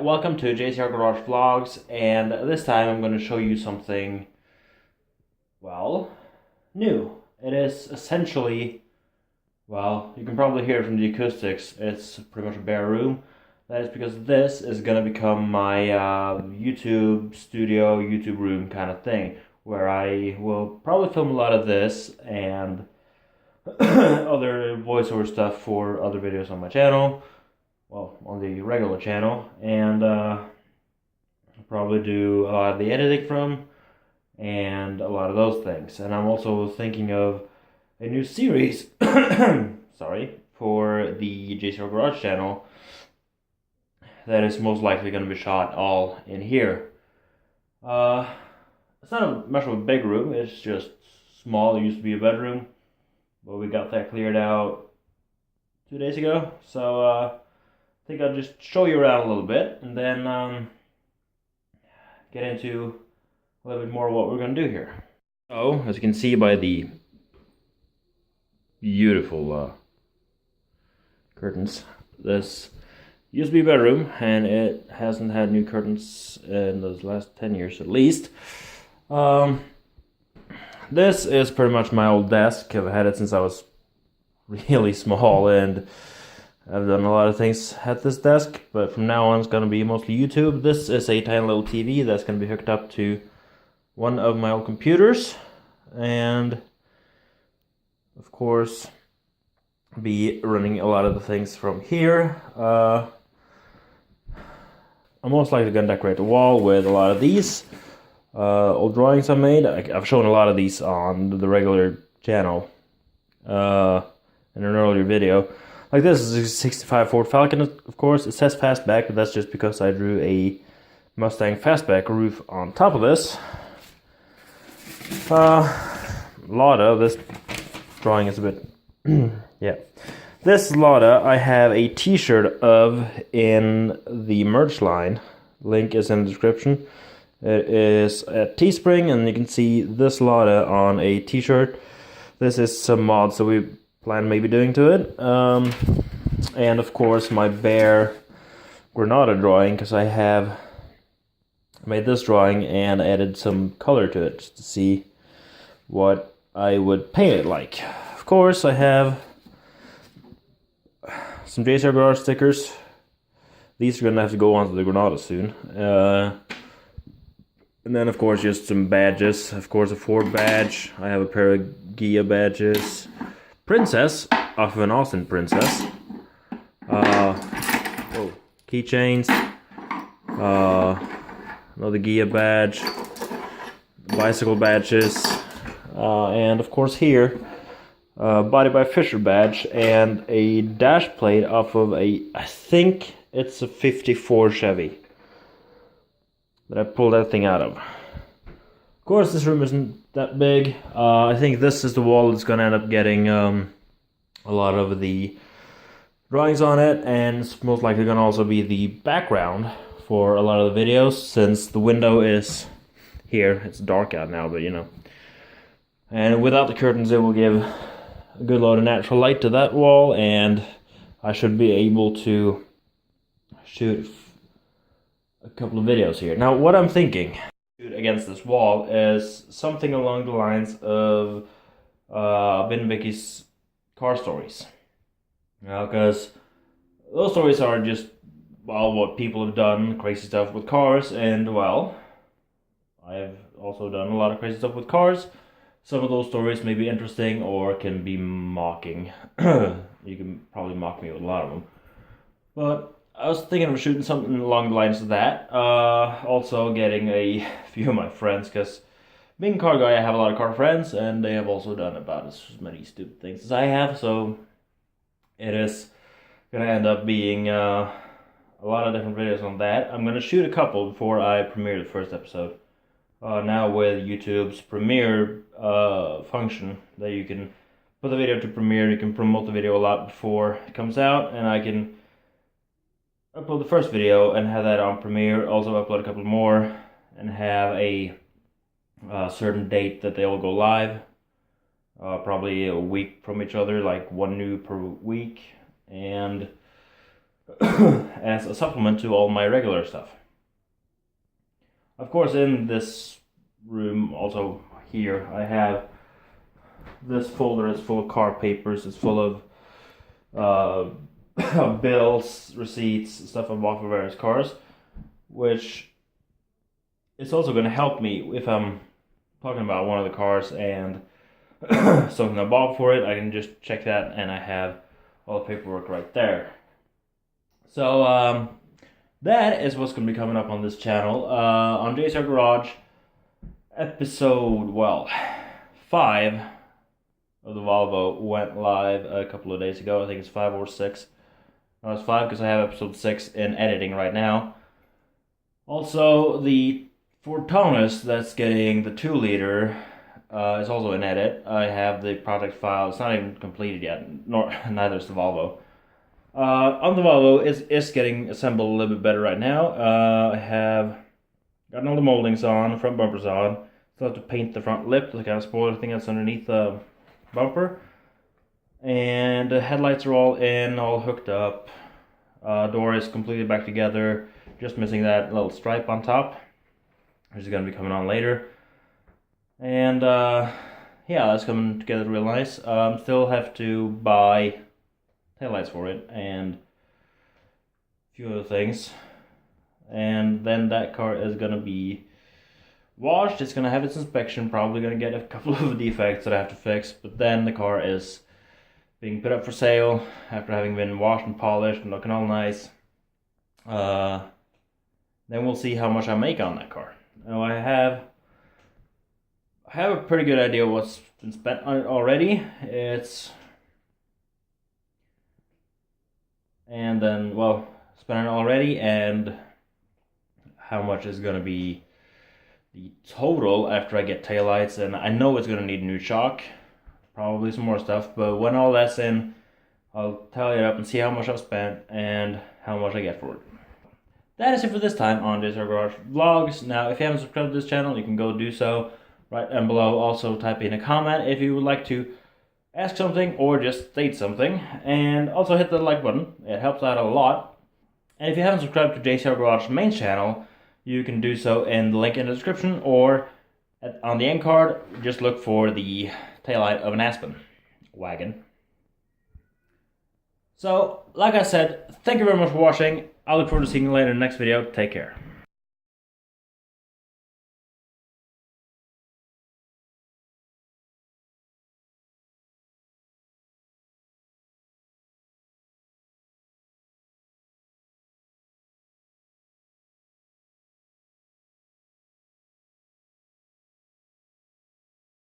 welcome to JCR Garage Vlogs, and this time I'm going to show you something, well, new. It is essentially, well, you can probably hear it from the acoustics, it's pretty much a bare room. That is because this is going to become my YouTube studio, YouTube room kind of thing, where I will probably film a lot of this and other voiceover stuff for other videos on my channel. Well, on the regular channel, and I'll probably do a lot of the editing from, and a lot of those things. And I'm also thinking of a new series, sorry, for the JCR Garage channel that is most likely going to be shot all in here. It's not much of a big room, it's just small. It used to be a bedroom, but we got that cleared out 2 days ago, so I think I'll just show you around a little bit and then get into a little bit more of what we're going to do here. So, as you can see by the beautiful curtains, this used to be a bedroom and it hasn't had new curtains in the last 10 years at least. This is pretty much my old desk. I've had it since I was really small, and I've done a lot of things at this desk, but from now on it's going to be mostly YouTube. This is a tiny little TV that's going to be hooked up to one of my old computers, and of course be running a lot of the things from here. I'm most likely going to decorate the wall with a lot of these old drawings I made. I've shown a lot of these on the regular channel in an earlier video. Like this is a 65 Ford Falcon, of course. It says fastback, but that's just because I drew a Mustang fastback roof on top of this. Lada, this drawing is a bit, yeah. This Lada I have a t-shirt of in the merch line. Link is in the description. It is at Teespring, and you can see this Lada on a t-shirt. This is some mods that we plan maybe doing to it, and of course my bear Granada drawing, because I have made this drawing and added some color to it just to see what I would paint it like. Of course I have some JCR Garage stickers. These are gonna have to go onto the Granada soon, and then of course just some badges. Of course a Ford badge. I have a pair of Gia badges. Princess, off of an Austin Princess. Keychains. Another Gia badge. Bicycle badges. And of course here, Body by Fisher badge and a dash plate off of I think it's a 54 Chevy that I pulled that thing out of. Of course, this room isn't that big. I think this is the wall that's going to end up getting a lot of the drawings on it, and it's most likely going to also be the background for a lot of the videos, since the window is here. It's dark out now, but you know. And without the curtains, it will give a good load of natural light to that wall, and I should be able to shoot a couple of videos here. Now, what I'm thinking against this wall is something along the lines of Vin Vicky's car stories. Because those stories are just, well, what people have done, crazy stuff with cars, and well, I've also done a lot of crazy stuff with cars. Some of those stories may be interesting or can be mocking. You can probably mock me with a lot of them. But I was thinking of shooting something along the lines of that. Also getting a few of my friends, because being a car guy, I have a lot of car friends, and they have also done about as many stupid things as I have, so it is going to end up being a lot of different videos on that. I'm going to shoot a couple before I premiere the first episode. Now with YouTube's premiere function, that you can put the video to premiere, you can promote the video a lot before it comes out, and I can upload the first video and have that on premiere, also upload a couple more, and have a certain date that they all go live. Probably a week from each other, like one new per week, and as a supplement to all my regular stuff. Of course, in this room, also here, I have this folder is full of car papers. It's full of bills, receipts, stuff I bought for various cars, which is also going to help me if I'm talking about one of the cars and something I bought for it. I can just check that, and I have all the paperwork right there. So that is what's going to be coming up on this channel. On JCR Garage, episode 5 of the Volvo went live a couple of days ago. I think it's 5 or 6. No, it's 5 because I have episode 6 in editing right now. Also, the Ford Taunus that's getting the 2-liter is also in edit. I have the project file. It's not even completed yet, neither is the Volvo. On the Volvo, it's getting assembled a little bit better right now. I have gotten all the moldings on, front bumpers on. Still have to paint the front lip, the kind of spoiler thing that's underneath the bumper. And the headlights are all in, all hooked up. Door is completely back together, just missing that little stripe on top, which is going to be coming on later. And yeah, that's coming together real nice. Still have to buy taillights for it and a few other things. And then that car is going to be washed. It's going to have its inspection, probably going to get a couple of defects that I have to fix, but then the car is being put up for sale after having been washed and polished and looking all nice. Then we'll see how much I make on that car. Now I have a pretty good idea what's been spent on it already. Spent it already, and how much is going to be the total after I get taillights. And I know it's going to need a new shock, probably some more stuff, but when all that's in, I'll tally it up and see how much I've spent and how much I get for it. That is it for this time on JCR Garage Vlogs. Now, if you haven't subscribed to this channel, you can go do so right down below. Also, type in a comment if you would like to ask something or just state something. And also hit the like button. It helps out a lot. And if you haven't subscribed to JCR Garage's main channel, you can do so in the link in the description, or on the end card, just look for the taillight of an Aspen wagon. So, like I said, thank you very much for watching. I look forward to seeing you later in the next video. Take care.